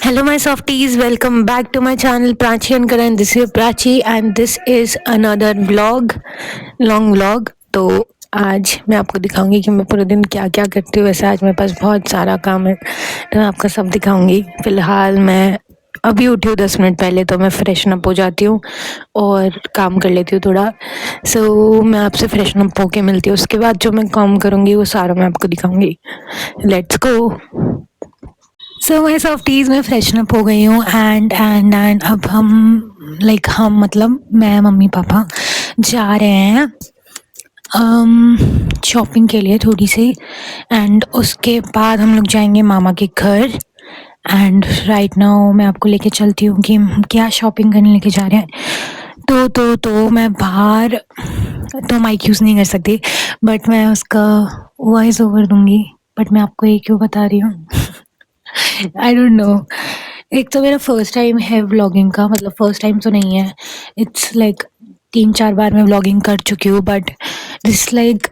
Hello, my softies. Welcome back to my channel Prachi and Karan. This is Prachi and this is another vlog, long vlog. तो आज मैं आपको दिखाऊंगी कि मैं पूरे दिन क्या क्या करती हूँ। वैसे आज मेरे पास बहुत सारा काम है तो मैं आपको सब दिखाऊंगी। फ़िलहाल मैं अभी उठी हूँ 10 मिनट पहले, तो मैं फ्रेशन अप हो जाती हूँ और काम कर लेती हूँ थोड़ा। मैं आपसे फ्रेशन अप होके मिलती हूँ। उसके बाद जो मैं काम करूँगी वो सारा मैं आपको दिखाऊंगी। Let's go. माय सॉफ्टीज़, मैं फ्रेशन अप हो गई हूँ एंड अब हम मतलब मैं मम्मी पापा जा रहे हैं शॉपिंग के लिए थोड़ी सी। एंड उसके बाद हम लोग जाएंगे मामा के घर। एंड राइट नाउ मैं आपको लेके चलती हूँ कि हम क्या शॉपिंग करने लेके जा रहे हैं। तो मैं बाहर तो माइक यूज़ नहीं कर सकती, बट मैं उसका वॉइस ओवर दूंगी। बट मैं आपको ये क्यों बता रही हूँ आई डोंट नो। एक तो मेरा फर्स्ट टाइम है व्लॉगिंग का, मतलब फर्स्ट टाइम तो नहीं है, इट्स लाइक 3-4 बार मैं व्लॉगिंग कर चुकी हूँ, but this like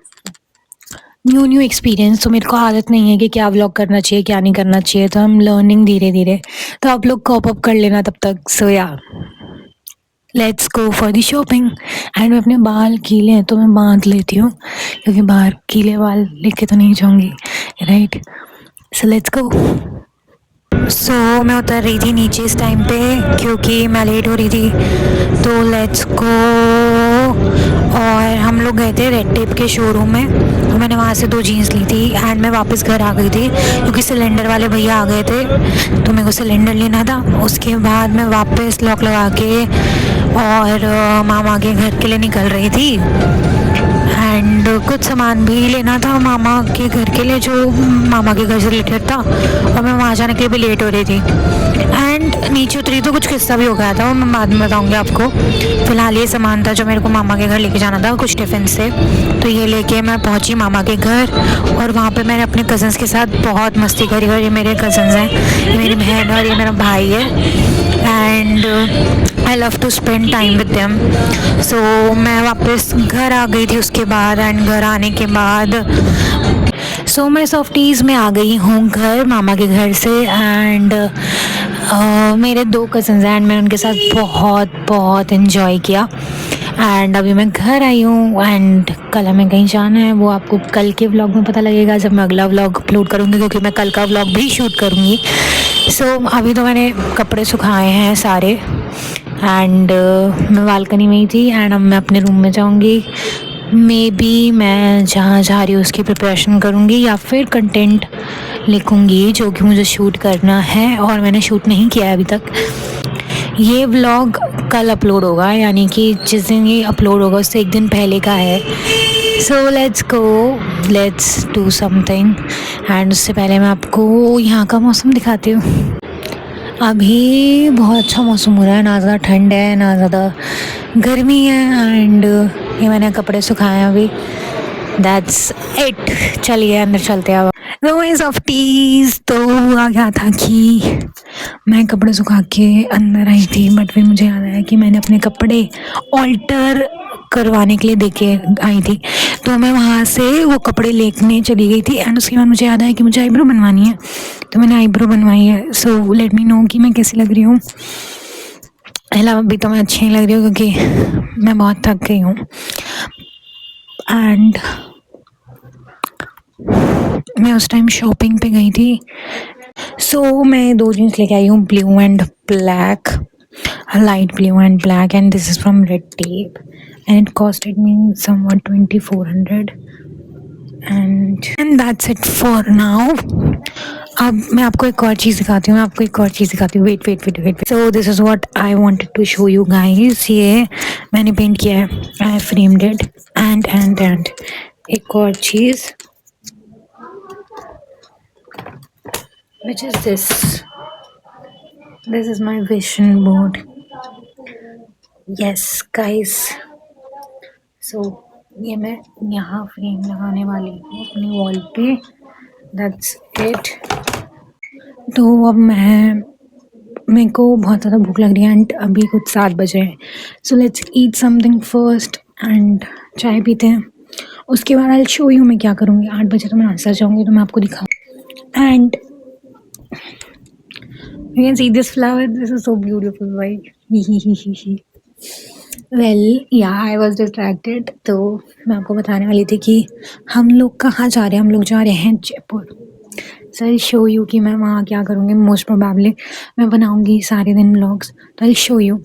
new experience. तो मेरे को आदत नहीं है कि क्या व्लॉग करना चाहिए क्या नहीं करना चाहिए, तो हम लर्निंग धीरे धीरे। तो आप लोग कॉप अप कर लेना तब तक। या let's go for the shopping. And मैं अपने बाल गीले हैं तो मैं बांध लेती हूँ, क्योंकि बाहर गीले बाल लेके तो नहीं जाऊँगी, राइट। सो लेट्स गो। मैं उतर रही थी नीचे इस टाइम पे क्योंकि मैं लेट हो रही थी। तो लेट्स गो। और हम लोग गए थे रेड टेप के शोरूम में, तो मैंने वहाँ से 2 जीन्स ली थी एंड मैं वापस घर आ गई थी क्योंकि सिलेंडर वाले भैया आ गए थे, तो मेरे को सिलेंडर लेना था। उसके बाद मैं वापस लॉक लगा के और मामा के घर के लिए निकल रही थी। एंड कुछ सामान भी लेना था मामा के घर के लिए, जो मामा के घर से रिलेटेड था, और मैं वहाँ जाने के लिए भी लेट हो रही थी। एंड नीचे उतरी तो कुछ किस्सा भी हो गया था, वो मैं बाद में बताऊँगी आपको। फ़िलहाल ये सामान था जो मेरे को मामा के घर लेके जाना था, कुछ टिफ़िन से। तो ये लेके मैं पहुँची मामा के घर, और वहाँ पे मैंने अपने कज़न्स के साथ बहुत मस्ती करी। और ये मेरे कज़न्स हैं, ये मेरी बहन और ये मेरा भाई है। And I love to spend time with them. मैं वापस घर आ गई थी उसके बाद। एंड घर आने के बाद मैं सॉफ्टीज़ में आ गई हूँ घर मामा के घर से। एंड मेरे 2 कज़न्स हैं एंड मैंने उनके साथ बहुत बहुत इन्जॉय किया। एंड अभी मैं घर आई हूँ एंड कल हमें कहीं जाना है, वो आपको कल के व्लॉग में पता लगेगा जब मैं अगला व्लॉग अपलोड करूँगी, क्योंकि मैं कल का व्लॉग भी शूट करूँगी। अभी तो मैंने कपड़े सुखाए हैं सारे एंड मैं बालकनी में ही थी। एंड अब मैं अपने रूम में जाऊँगी। मे बी मैं जहाँ जा रही हूँ उसकी प्रिपरेशन करूँगी या फिर कंटेंट लिखूँगी जो कि मुझे शूट करना है और मैंने शूट नहीं किया है अभी तक। ये व्लॉग कल अपलोड होगा, यानी कि जिस दिन ये अपलोड होगा उससे एक दिन पहले का है। Let's go, let's do something. And उससे पहले मैं आपको यहाँ का मौसम दिखाती हूँ। अभी बहुत अच्छा मौसम हो रहा है, ना ज़्यादा ठंड है ना ज़्यादा गर्मी है। एंड ये मैंने कपड़े सुखाए हैं अभी। That's it. चलिए अंदर चलते हैं अब। सॉफ्टीज़, तो हुआ क्या था कि मैं कपड़े सुखा के अंदर आई थी, बट फिर मुझे याद आया कि मैंने अपने कपड़े ऑल्टर करवाने के लिए देके आई थी। तो मैं वहाँ से वो कपड़े लेने चली गई थी। एंड उसके बाद मुझे याद आया कि मुझे आईब्रो बनवानी है, तो मैंने आईब्रो बनवाई है। लेट मी नो कि मैं कैसी लग रही हूँ। अभी तो मैं अच्छी नहीं लग रही हूँ क्योंकि मैं बहुत थक गई हूँ। एंड मैं उस टाइम शॉपिंग पे गई थी। मैं 2 जीन्स लेके आई हूँ, blue and black, light blue and black, and this is from Red Tape and it costed me somewhat 2400 and that's it for now. अब मैं आपको एक और चीज़ दिखाती हूँ, wait. This is what I wanted to show you guys. ये मैंने पेंट किया है, आई फ्रेम्ड इट। एंड एक और चीज़, which is this is my vision board. Yes guys, ये मैं यहाँ फ्रेम लगाने वाली हूँ अपनी वॉल पे। That's it. तो अब मेरे को बहुत ज़्यादा भूख लग रही है एंड अभी कुछ 7 बजे हैं। Let's eat something first and चाय पीते हैं। उसके बाद आई शो यू मैं क्या करूँगी। 8 बजे तो मैं नाश्ता जाऊँगी, तो मैं आपको दिखाऊँ। And You can see this flower. This is so beautiful, right? Well या आई वॉज डिस्ट्रैक्टेड। तो मैं आपको बताने वाली थी कि हम लोग कहाँ जा रहे हैं। हम लोग जा रहे हैं जयपुर। सो आई शो यू कि मैं वहाँ क्या करूँगी। मोस्ट प्रोबेबली मैं बनाऊँगी सारे दिन व्लॉग्स, तो आई शो यू।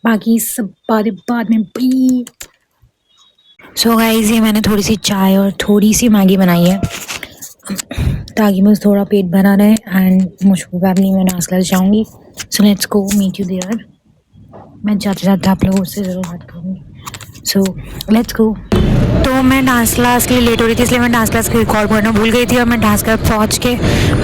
बाकी सब बातें बाद में भी। सो गाइस, ये मैंने थोड़ी सी चाय और थोड़ी सी मैगी बनाई है ताकि मुझे थोड़ा पेट भरा रहे एंड मोस्ट प्रोबेबली मैं डांस क्लास जाऊँगी। So let's go meet you there. मैं जाते जाते आप लोगों से ज़रूर बात करूँगी। So let's go. तो मैं डांस क्लास के लिए लेट हो रही थी, इसलिए मैं डांस क्लास के रिकॉर्ड करना भूल गई थी और मैं डांस क्लास पहुँच के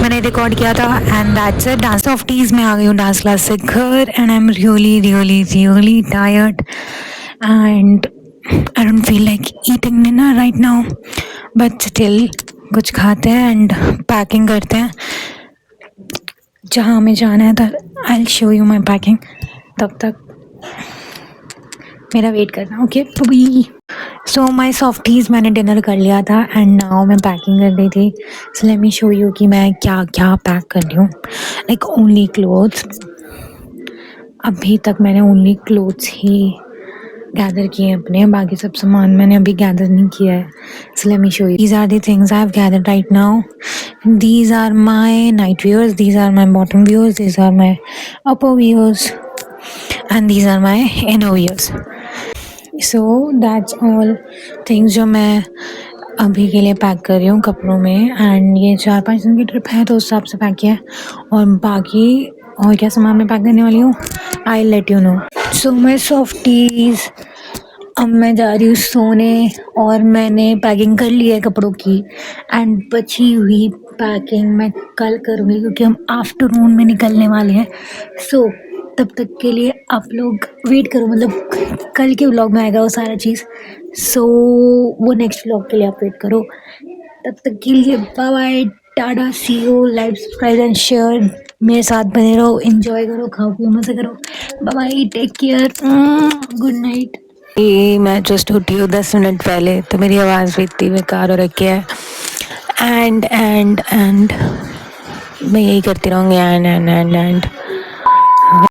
मैंने रिकॉर्ड किया था एंड दैट्स इट। डांस ऑफ टीज में आ गई हूँ डांस क्लास से घर and I am really really really tired and I don't feel like eating dinner right now, but still कुछ खाते हैं एंड पैकिंग करते हैं। जहाँ हमें जाना है तो I will show you my packing. तब तक मेरा वेट करना, ओके बी। सो माई सॉफ्टीज़ मैंने डिनर कर लिया था एंड नाउ मैं पैकिंग कर रही थी। सो लेट मी शो यू कि मैं क्या क्या पैक कर रही हूँ। Like only clothes. अभी तक मैंने ओनली क्लोथ्स ही गैदर किए हैं अपने, बाकी सब सामान मैंने अभी गैदर नहीं किया है। So let me show you. These are the things I have gathered right now. These are my night wears, these are my bottom wears, these are my upper wears and these are my inner wears. So that's all things जो मैं अभी के लिए pack कर रही हूँ कपड़ों में। एंड ये 4-5 दिन की ट्रिप है तो उस हिसाब से पैक किया है। और बाकी और क्या सामान मैं पैक करने वाली हूँ आई लेट यू नो। सो माई सॉफ्टीज़, अब मैं जा रही हूँ सोने और मैंने पैकिंग कर ली है कपड़ों की एंड बची हुई पैकिंग मैं कल करूँगी क्योंकि हम आफ्टरनून में निकलने वाले हैं। सो तब तक के लिए आप लोग वेट करो, मतलब कल के व्लॉग में आएगा वो सारा चीज़। सो वो नेक्स्ट व्लॉग के लिए आप वेट करो। तब तक के लिए bye bye, tata, see you, like, subscribe and share. मेरे साथ बने रहो, एंजॉय करो, खाओ पियो, मज़े करो। Bye bye, take care, good night. ये मैं जस्ट उठी हूँ 10 मिनट पहले, तो मेरी आवाज़ भी इतनी बेकार हो रखी है। एंड मैं यही करती रहूँगी एंड